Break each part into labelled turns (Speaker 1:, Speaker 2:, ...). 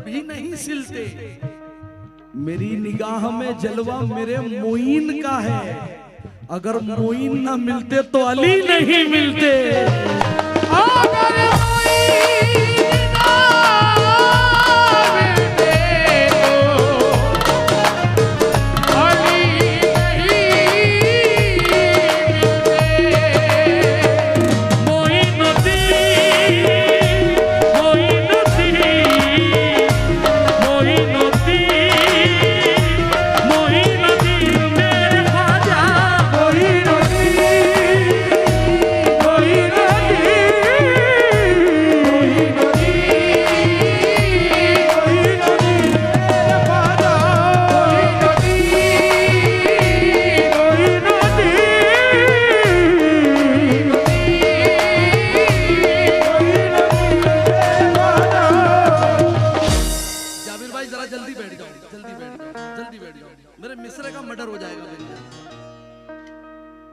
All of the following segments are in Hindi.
Speaker 1: कभी नहीं सिलते। मेरी निगाह में जलवा मेरे मोइन का है, अगर मोइन ना मिलते तो अली नहीं मिलते।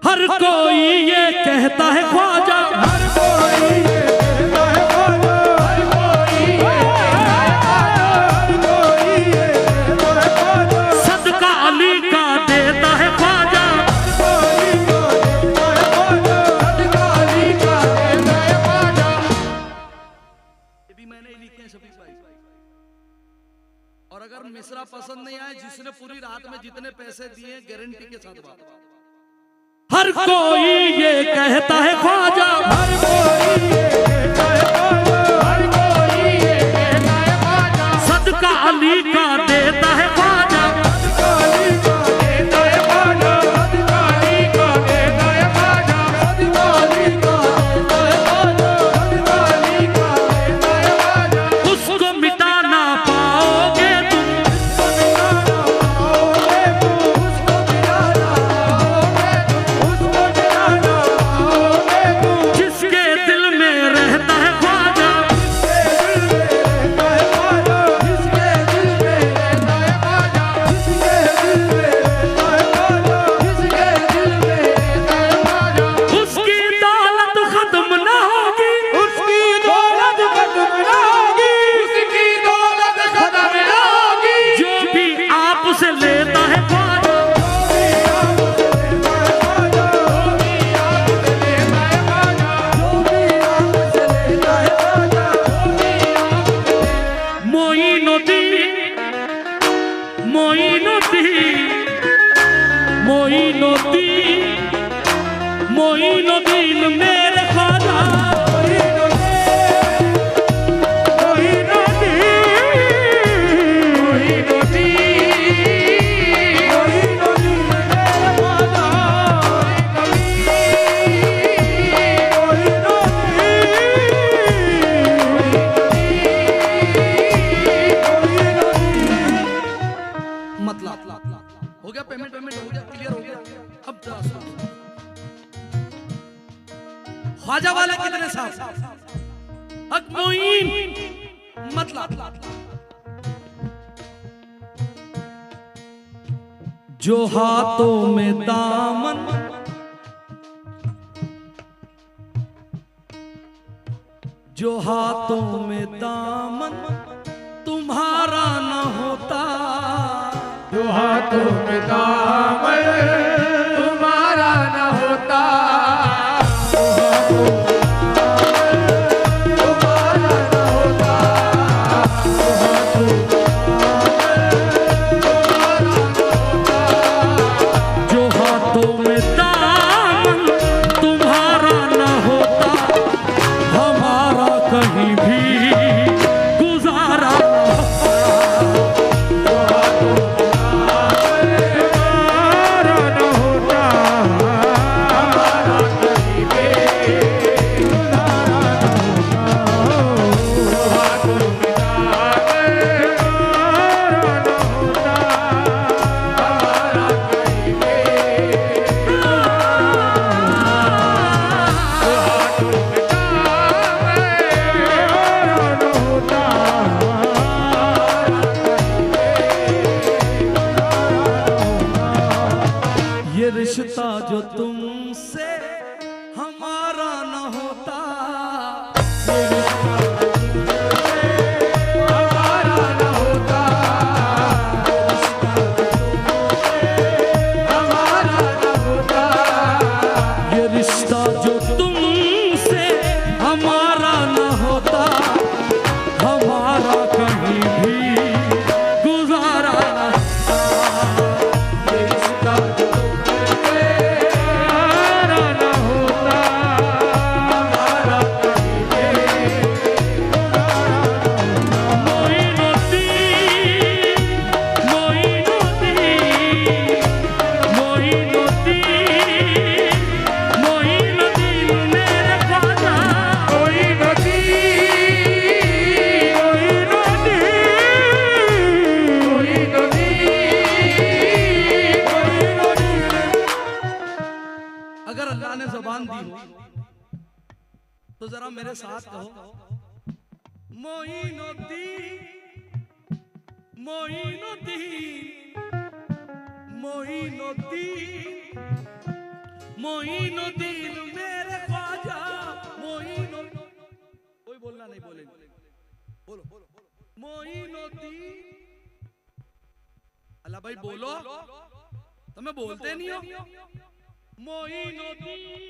Speaker 1: हर कोई ये कहता है ख्वाजा, हर कोई ये कहता है ख्वाजा, हर कोई ये कहता है ख्वाजा, सदका अली का देता है ख्वाजा, सदका अली का देता है ख्वाजा। ये भी मैंने लिखे हैं शफीक भाई। और अगर मिसरा पसंद नहीं आए, जिसने पूरी रात में जितने पैसे दिए गारंटी के साथ बात। हर कोई ये कहता है ख्वाजा, हर कोई ये कहता है ख्वाजा, हर कोई ये कहता है ख्वाजा, सदका अली का देता है ख्वाजा, सदका अली का देता है ख्वाजा, सदका अली का देता है ख्वाजा, सदका अली का देता है ख्वाजा, सदका अली का देता है ख्वाजा। उसको मिटा ना पाओगे तुम, उसको मिटा ना पाओगे तुम, उसको मिटा ना जिसके दिल में रहता है ख्वाजा, जिसके दिल में रहता है ख्वाजा, जिसके दिल में रहता है ख्वाजा, जिसके दिल में रहता है ख्वाजा, उसकी दौलत खत्म ना होगी, उसकी दौलत खत्म ना होगी, उसकी दौलत खत्म ना होगी, जो भी आपसे लेता है ख्वाजा, मोइनुद्दीन मेरे ख्वाजा, मतलब हो गया पेमेंट हो गया, क्लियर हो गया। अब ख्वाजा वाला कितने साहब हक मोइन मतलब जो हाथों में दामन, जो हाथों में दामन तुम्हारा न होता, जो हाथों में दामन तुम्हारा न होता, कहीं भी गुजारा रिश्ता जो तुमसे हमारा न होता, ये रिश्ता हमारा न अल्लाह ने जुबान दी हो तो जरा मेरे साथ कहो, मोइनुद्दीन मोइनुद्दीन मोइनुद्दीन मोइनुद्दीन मेरे ख्वाजा मोइनुद्दीन। कोई बोलना नहीं, बोलेंगे, बोलो मोइनुद्दीन। अल्लाह भाई बोलो, तुम्हें बोलते नहीं हो। मोइनुद्दीन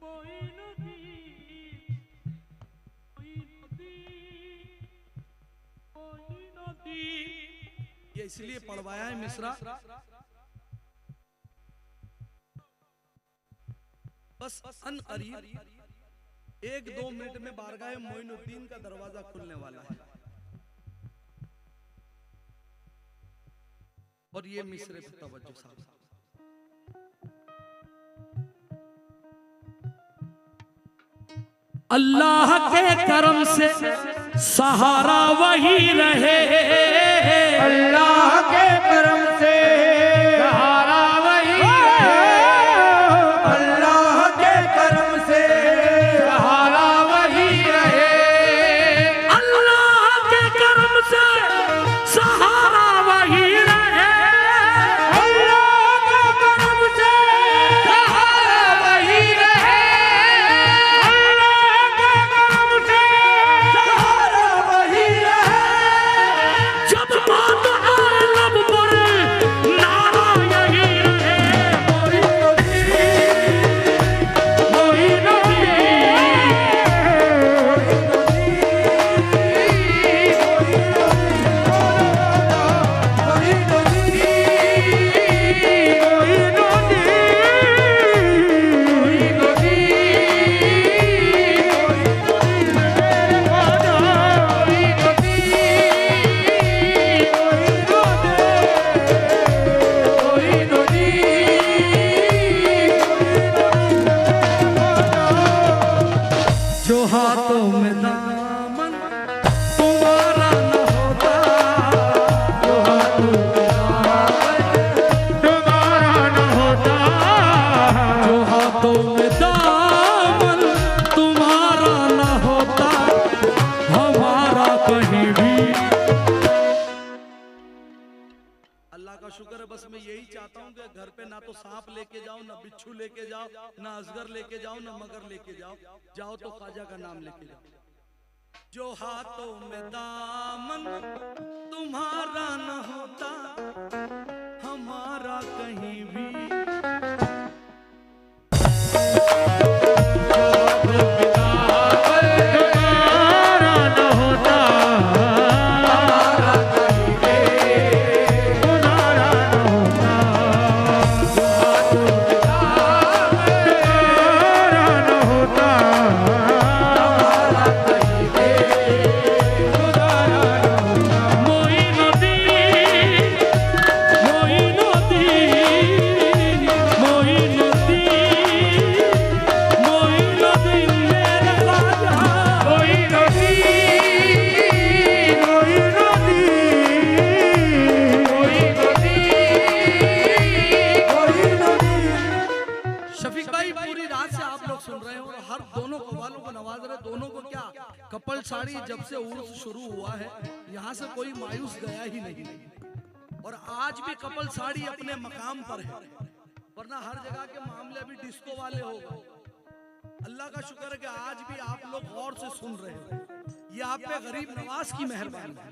Speaker 1: मोइनुद्दीन मोइनुद्दीन। ये इसलिए पढ़वाया है मिश्रा, बस अन करीब 1-2 मिनट में बारगाह मोइनुद्दीन का दरवाजा खुलने वाला है और ये मिसरे पे तवज्जो साहब। अल्लाह के करम से सहारा वही रहे,
Speaker 2: अल्लाह के करम से सहारा वही रहे, अल्लाह के करम से सहारा वही रहे,
Speaker 1: अल्लाह के करम से सहारा वही रहे,
Speaker 2: अल्लाह के करम से सहारा वही रहे, अल्लाह के करम से सहारा वही रहे।
Speaker 1: जब बात आए लब पर नारा यही रहे, जो हाथों में दामन तुम्हारा न होता,
Speaker 2: जो हाथों में दामन तुम्हारा न होता,
Speaker 1: जो हाथों में दामन तुम्हारा न होता, हमारा कहीं भी। अल्लाह का शुक्र है, बस मैं यही चाहता हूँ कि घर पे ना तो सांप लेके जाओ, ना बिच्छू लेके जाओ, ना अजगर लेके जाओ, ना मगर लेके जाओ, जाओ तो ख्वाजा का नाम लेके जाओ। जो हाथों में दामन तुम्हारा न होता, हमारा कहीं भी।
Speaker 2: तुम्हारा न होता, हमारा कहीं भी तुम्हारा न होता, तुम्हारा न होता, हमारा कहीं भी तुम्हारा न होता।
Speaker 1: मोइनुद्दीन मोइनुद्दीन मोइनुद्दीन मोइनुद्दीन मेरे ख्वाजा। शफीक भाई, पूरी रात से आप लोग सुन रहे हो और हर दोनों कव्वालों को नवाज रहे। दोनों को क्या कपल साड़ी जब से उर्स शुरू हुआ है यहाँ से कोई मायूस गया ही नहीं, और आज भी कपल साड़ी अपने मकाम पर है, वरना हर जगह के मामले अभी डिस्को वाले हो गए। अल्लाह का शुक्र है कि आज भी आप लोग गौर से सुन रहे हो, ये आप पे गरीब नवाज की मेहरबानी है।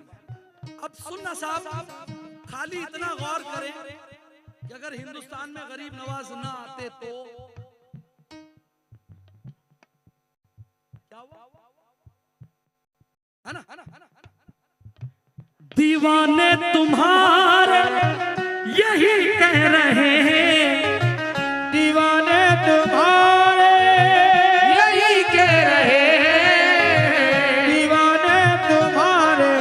Speaker 1: अब सुनना साहब, खाली इतना गौर करें कि अगर हिंदुस्तान में गरीब नवाज ना आते तो क्या हुआ, है ना? दीवाने तुम्हारे यही कह रहे हैं,
Speaker 2: दीवाने तुम्हारे यही कह रहे हैं, दीवाने तुम्हारे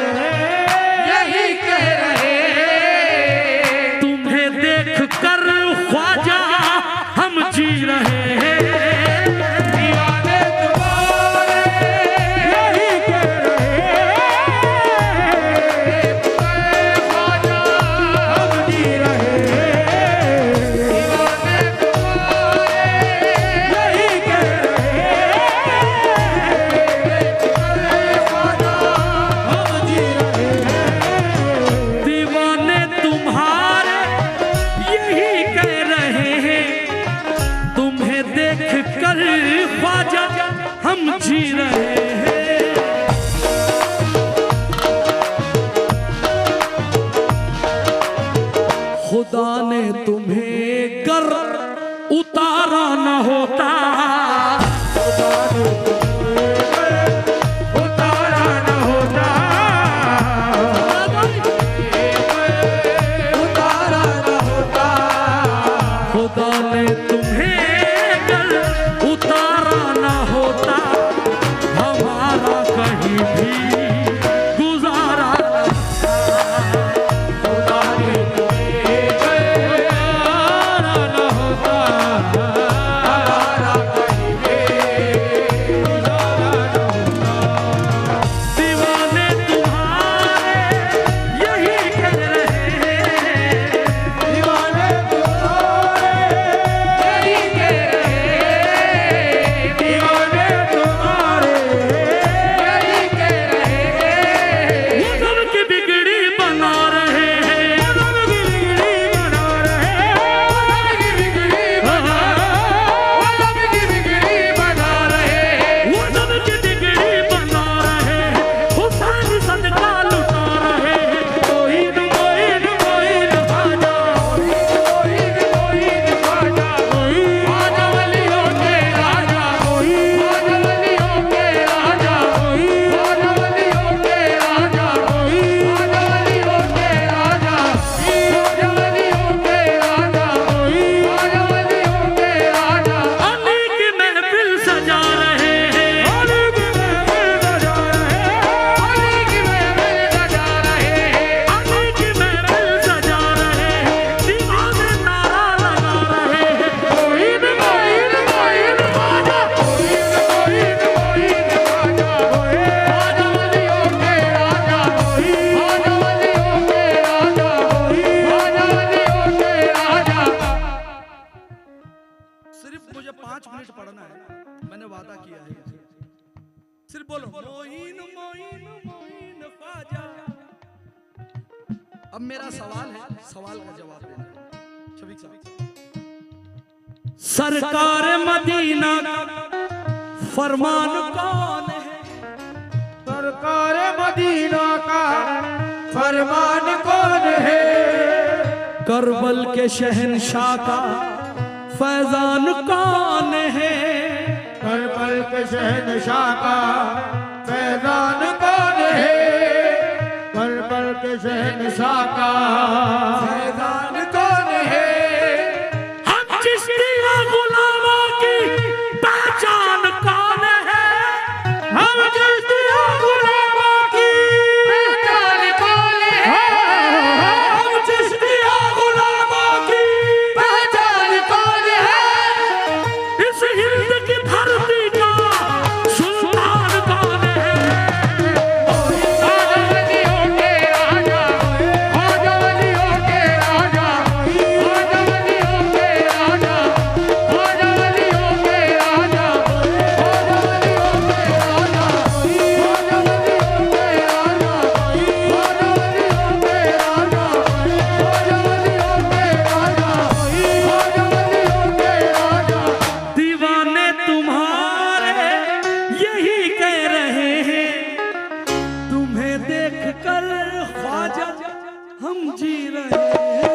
Speaker 2: यही कह रहे हैं,
Speaker 1: तुम्हें देख कर ख्वाजा हम जी रहे हैं।
Speaker 2: दीवाने तुम्हारे यही कह रहे हैं, ख्वाजा हम जी रहे हैं, रहे हैं। खुदा ने तुम्हें गर उतारा न होता,
Speaker 3: उतारा न होता, उतारा न होता,
Speaker 2: खुदा ने तुम्हें गर उतारा न होता, हमारा कहीं भी गुजारा
Speaker 3: खुदा ने तुम्हें उतारा न होता, हमारा कहीं भी गुजारा न होता।
Speaker 2: दीवाने तुम्हारे यही कह रहे हैं,
Speaker 3: दीवाने तुम्हारे यही कह रहे हैं, दीवाने तुम्हारे यही कह रहे हैं,
Speaker 2: वो सब की बिगड़ी बना रहे हैं,
Speaker 3: वो सब की बिगड़ी बना रहे हैं, वो सब की बिगड़ी बना रहे हैं,
Speaker 2: वो सब की बिगड़ी बना रहे हैं, हुसैन सदका लुटा रहे हैं।
Speaker 3: मोइन मोइन मोइन ख्वाजा, मोइन मोइन ख्वाजा, ख्वाजा वलियों के राजा, ख्वाजा वलियों के राजा, ख्वाजा वलियों के राजा, ख्वाजा वलियों के राजा, ख्वाजा वलियों के राजा, ख्वाजा वलियों के राजा।
Speaker 2: अली की महफिल सजा रहे हैं,
Speaker 3: अली की महफिल सजा रहे हैं, अली की महफिल सजा रहे हैं,
Speaker 2: अली की महफिल सजा रहे हैं, दीवाने नारा लगा रहे हैं।
Speaker 3: मोइन मोइन मोइन ख्वाजा, मोइन मोइन मोइन ख्वाजा, ख्वाजा वलियों के राजा, ख्वाजा वलियों के राजा, ख्वाजा वलियों के राजा।
Speaker 1: सिर्फ मुझे 5 मिनट पढ़ना है, मैंने वादा किया है। सिर्फ बोलो मोइन मोइन मोइन ख्वाजा। अब मेरा सवाल है, सवाल का जवाब देना है। शफीक साहब,
Speaker 2: सरकार मदीना फरमान कौन है?
Speaker 3: सरकार मदीना का फरमान कौन है?
Speaker 2: करबल के शहंशाह का फैजान कौन है?
Speaker 3: करबल के शहंशाह का फैजान कौन है? करबल के शहंशाह का फैजान कौन है?
Speaker 2: हम चिश्तिया गुलामों की पहचान कौन है?
Speaker 3: हम चिश्तिया गुलामों की पहचान कौन है?
Speaker 2: हम चिश्तिया गुलामों की
Speaker 3: पहचान कौन है?
Speaker 2: इस हिंद की धरती का सुल्तान कौन है?
Speaker 3: ख्वाजा वलियों के राजा, ख्वाजा वलियों के राजा, ख्वाजा वलियों के राजा, ख्वाजा वलियों के राजा, ख्वाजा वलियों के राजा, ख्वाजा वलियों के राजा, ख्वाजा वलियों के राजा, ख्वाजा वलियों के राजा, ख्वाजा वलियों के राजा।
Speaker 2: दीवाने तुम्हारे यही कह रहे हैं, तुम्हें देखकर ख्वाजा हम जी रहे हैं।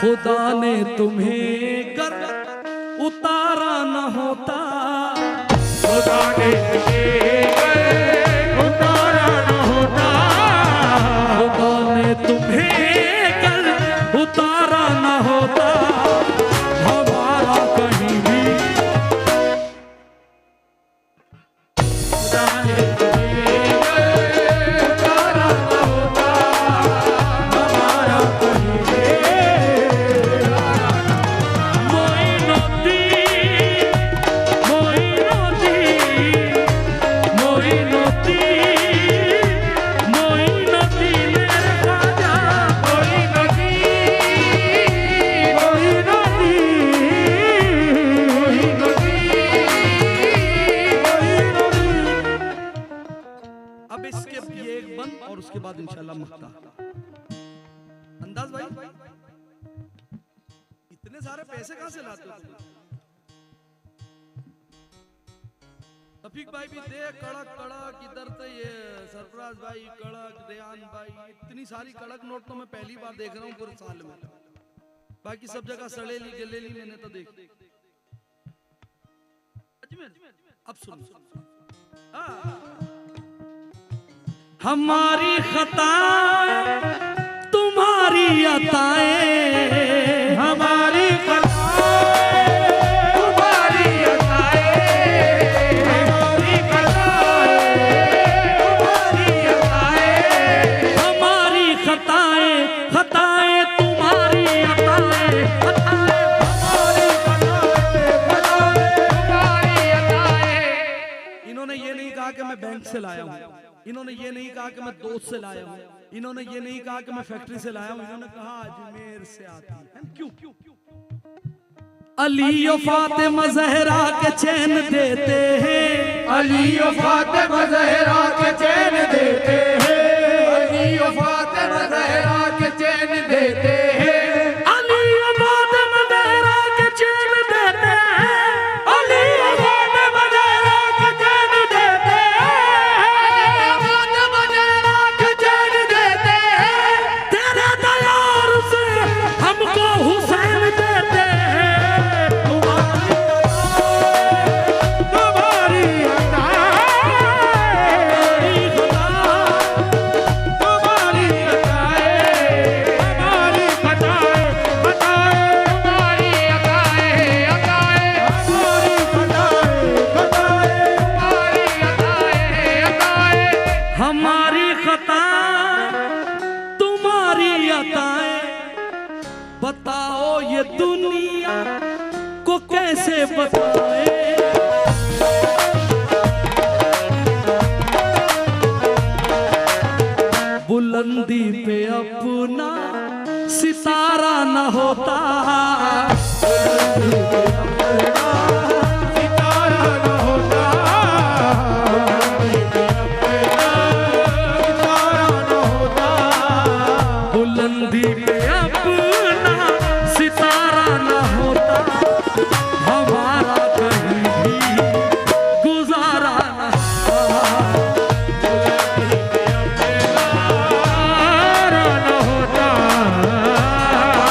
Speaker 2: खुदा ने तुम्हें गर उतारा न होता,
Speaker 3: खुदा ने तुम्हें उतारा न होता,
Speaker 2: खुदा ने तुम्हें गर उतारा न होता, हमारा कहीं भी
Speaker 3: खुदा ने तुम्हें उतारा न होता, हमारा कहीं भी
Speaker 2: मोइनुद्दीन मोइनुद्दीन उसके बाद इंशाल्लाह मक्ता। अंदाज भाई, इतने
Speaker 1: सारे पैसे कहाँ से लाते हो? रफीक भाई भी दे कड़क कड़क, इधर से ये सरफराज भाई कड़क, रेहान भाई, इतनी सारी कड़क नोट तो मैं पहली बार देख रहा हूँ पूरे साल में। बाकी सब जगह सड़ेली गलेली मैंने तो देखी। अब सुन,
Speaker 2: हमारी खता तुम्हारी अताएं, हमारी खता तुम्हारी अताएं, हमारी खता तुम्हारी अताएं, हमारी खताएं खताएं तुम्हारी अताएं, खताएं हमारी
Speaker 3: तुम्हारी अताएं।
Speaker 1: इन्होंने ये नहीं कहा कि मैं बैंक से लाया हूँ, इन्होंने ये नहीं कहा कि मैं दोस्त से लाया हूँ, इन्होंने ये नहीं कहा कि मैं फैक्ट्री से लाया हूँ, इन्होंने कहा अजमेर से आती है। क्यों? अली और फातिमा ज़हरा के चैन देते हैं,
Speaker 3: अली और फातिमा ज़हरा के चैन देते हैं, अली और फातिमा ज़हरा के चैन देते हैं,
Speaker 2: अली और फातिमा ज़हरा के चैन देते हैं, अली और फातिमा ज़हरा के चैन देते हैं,
Speaker 3: फातिमा ज़हरा के चैन देते हैं।
Speaker 2: तेरे दयार से हमको हुसैन देते हैं।
Speaker 3: तुम्हारी अताएं, तुम्हारी अताएं, हमारी खताएं, खताएं तुम्हारी अताएं, अताएं हमारी खताएं, खताएं तुम्हारी अताएं, अताएं
Speaker 2: हमारी खता तुम्हारी अताएं, बताओ ये दुनिया को कैसे बताएं। बुलंदी पे अपना सितारा न होता,
Speaker 3: सितारा न होता, सितारा न होता,
Speaker 2: बुलंदी पे अपना सितारा न होता, हमारा कहीं भी गुजारा न
Speaker 3: सितारा न होता, हमारा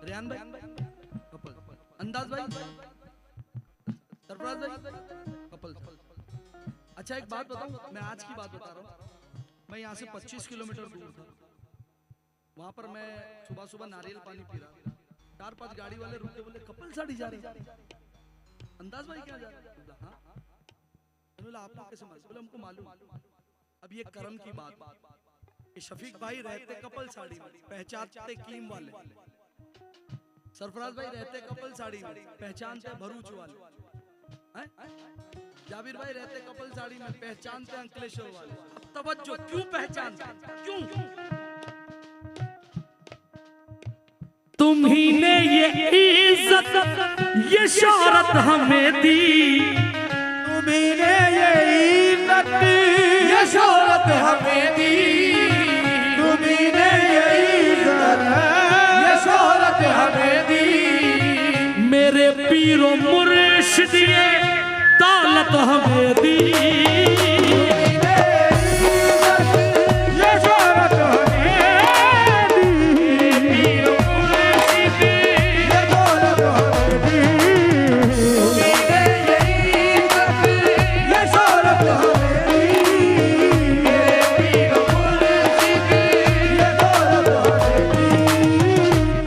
Speaker 1: रेहान भाई, कपल, अंदाज भाई, सरफराज भाई, कपल। अच्छा एक बात बताऊं, मैं आज की बात बता रहा हूँ। मैं यहाँ से 25 किलोमीटर दूर था, वहां पर मैं सुबह सुबह नारियल पानी पी रहा, 4-5 गाड़ी वाले रुके, बोले कपल साड़ी जा रही, अंदाज भाई क्या जा रहा है? हाँ, बोला आप लोग कैसे मालूम? बोले हमको मालूम। अब ये कर्म की बात, शफीक भाई रहते कपल साड़ी में, पहचानते कीम वाले, सरफराज भाई रहते कपल साड़ी में, पहचानते भरूच वाले, जाबिर भाई रहते कपल साड़ी में, पहचानते अंकलेश्वर वाले। अब तवज्जो, क्यों पहचानते? क्यों?
Speaker 2: तुम्ही ने ये इज्जत ये शोहरत हमें दी,
Speaker 3: तुम्ही ने ये इज्जत ये शोहरत हमें दी, तुम्ही ने ये इज्जत ये शोहरत हमें दी,
Speaker 2: मेरे पीरो मुर्शिद ये दौलत हमें दी,
Speaker 3: ये शोहरत हमें दी, पीरो मुर्शिद ये दौलत हमें दी, तुम्ही ने ये इज्जत ये शोहरत हमें दी, मेरे पीरो मुर्शिद ये दौलत हमें दी,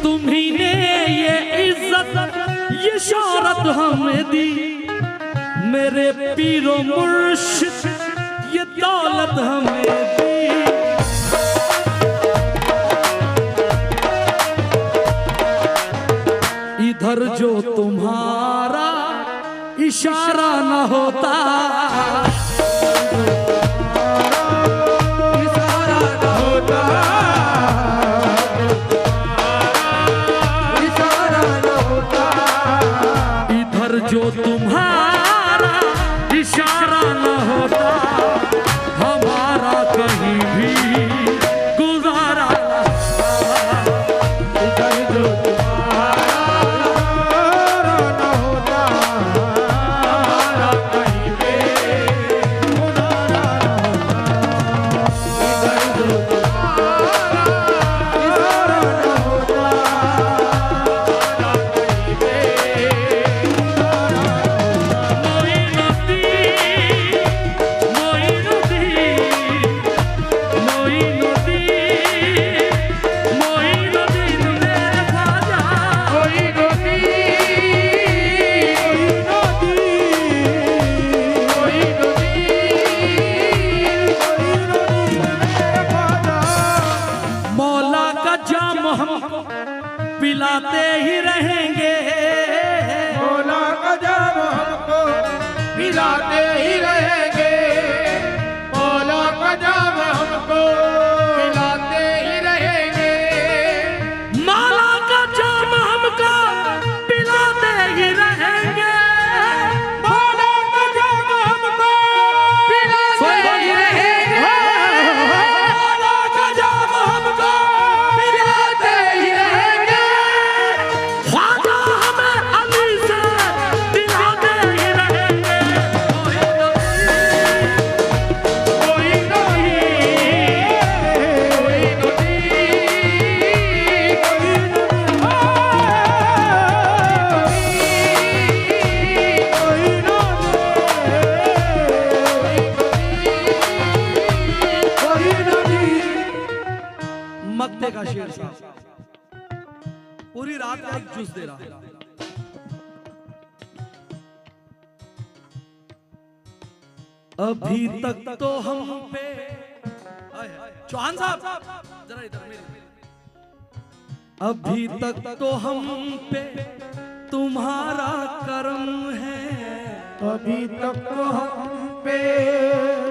Speaker 2: तुम्ही ने ये इज्जत ये शोहरत हमें दी, मेरे पीरो मुर्शिद ये दौलत हमें दी। इधर जो तुम्हारा इशारा न होता,
Speaker 3: इशारा न होता, इशारा न होता,
Speaker 2: इधर जो तुम्हारा इशारा न होता, हमारा कहीं भी गुजारा न होता।
Speaker 3: इधर जो तुम्हारा इशारा न होता, हमारा कहीं पे गुजारा न होता। इधर जो तुम्हारा इशारा न होता, हमारा कहीं पे गुजारा न होता।
Speaker 2: मौला का जाम हमको पिलाते ही रहेंगे,
Speaker 3: मौला का जाम हमको पिलाते ही रहेंगे, मौला का जाम हमको पिलाते ही रहेंगे,
Speaker 2: मौला का जाम हमको पिलाते ही रहेंगे,
Speaker 3: मौला का जाम हमको पिलाते ही रहेंगे, मौला का जाम हमको पिलाते ही रहेंगे।
Speaker 2: ख्वाजा हमें अली से दिलाते ही रहेंगे।
Speaker 3: कोई नहीं, कोई
Speaker 1: मक्ते का शेर साहब पूरी रात का एक जूस दे रहा है।
Speaker 2: अभी तक तो हम पे
Speaker 1: चौहान साहब जरा इधर मेरे
Speaker 2: अभी तक तो हम पे तुम्हारा करम है,
Speaker 3: अभी तक तो हम पे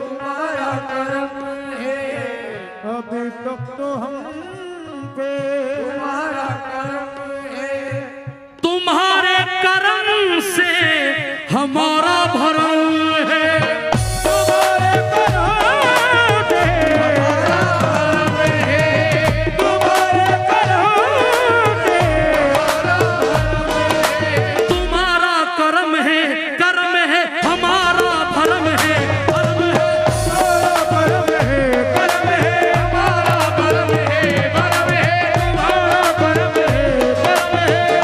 Speaker 3: तुम्हारा करम है, अभी तक तो हम पे तुम्हारा करम है,
Speaker 2: तुम्हारे करम से हमारा भरम है।
Speaker 3: तुम्हारे करम से हमारा करम है, तुम्हारे करम से हमारा करम है,
Speaker 2: तुम्हारा करम है हमारा भरम है, भरम है।
Speaker 3: करम है, करम है, हमारा करम है, करम है, हमारा करम है, करम है,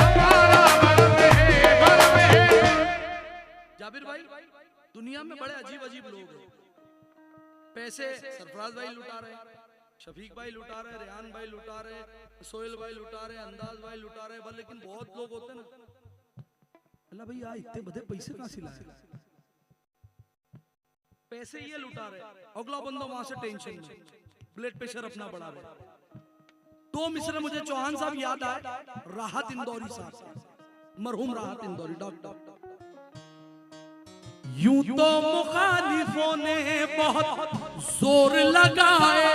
Speaker 3: हमारा करम है, करम है।
Speaker 1: जाबिर भाई दुनिया में बड़े अजीब अजीब लोग हैं। पैसे सरफराज भाई लुटा रहे हैं, शफीक भाई लुटा रहे हैं, रेहान भाई लुटा रहे हैं, सोहेल भाई लुटा रहे हैं, अंदाज भाई लुटा रहे हैं, बस लेकिन बहुत लोग होते हैं ना अल्लाह भाई यार इतने बड़े पैसे कहां से लाए? पैसे ये लुटा रहे, अगला बंदा वहां से टेंशन में ब्लड प्रेशर अपना बढ़ा रहे। तो मिसरे मुझे चौहान साहब याद आए, राहत इंदौरी साहब, मरहूम राहत इंदौरी डॉक्टर।
Speaker 2: यूं तो मुखालिफों ने बहुत जोर लगाए,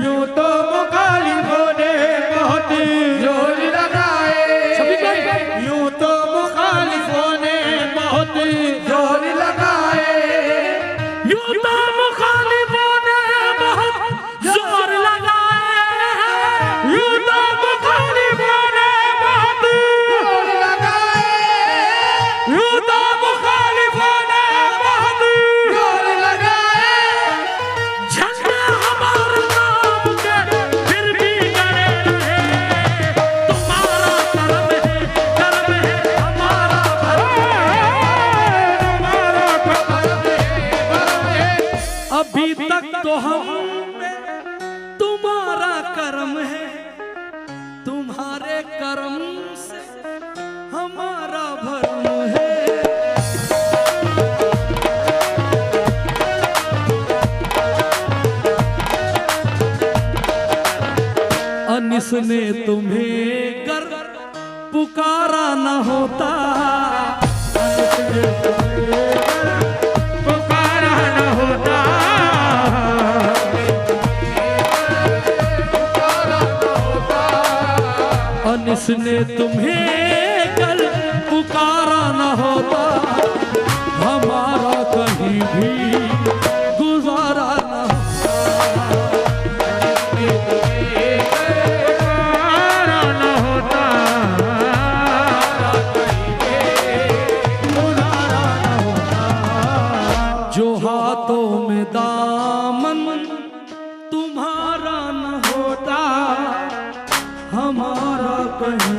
Speaker 3: यूं तो मुखालिफों ने बहुत जोर लगाए, यूं तो मुखालिफों ने बहुत जोर लगाए,
Speaker 2: यूं तो मुखालिफों ने बहुत जोर लगाए,
Speaker 3: यूं तो मुखालिफों ने बहुत जोर लगाए, यूं तो मुखालिफों ने बहुत जोर लगाए।
Speaker 2: झंडे हमारे नाम के फिर भी गड़े रहे, तुम्हारा करम है हमारा भरम है।
Speaker 3: हमारा करम है, करम है,
Speaker 2: ने तुम्हें कर पुकारा न होता,
Speaker 3: पुकारा न होता,
Speaker 2: अनिस ने तुम्हें कर पुकारा न होता, हमारा कहीं भी गुजारा न
Speaker 3: पुकारा न होता,
Speaker 2: जो हाथों में दामन तुम्हारा न होता, हमारा कहीं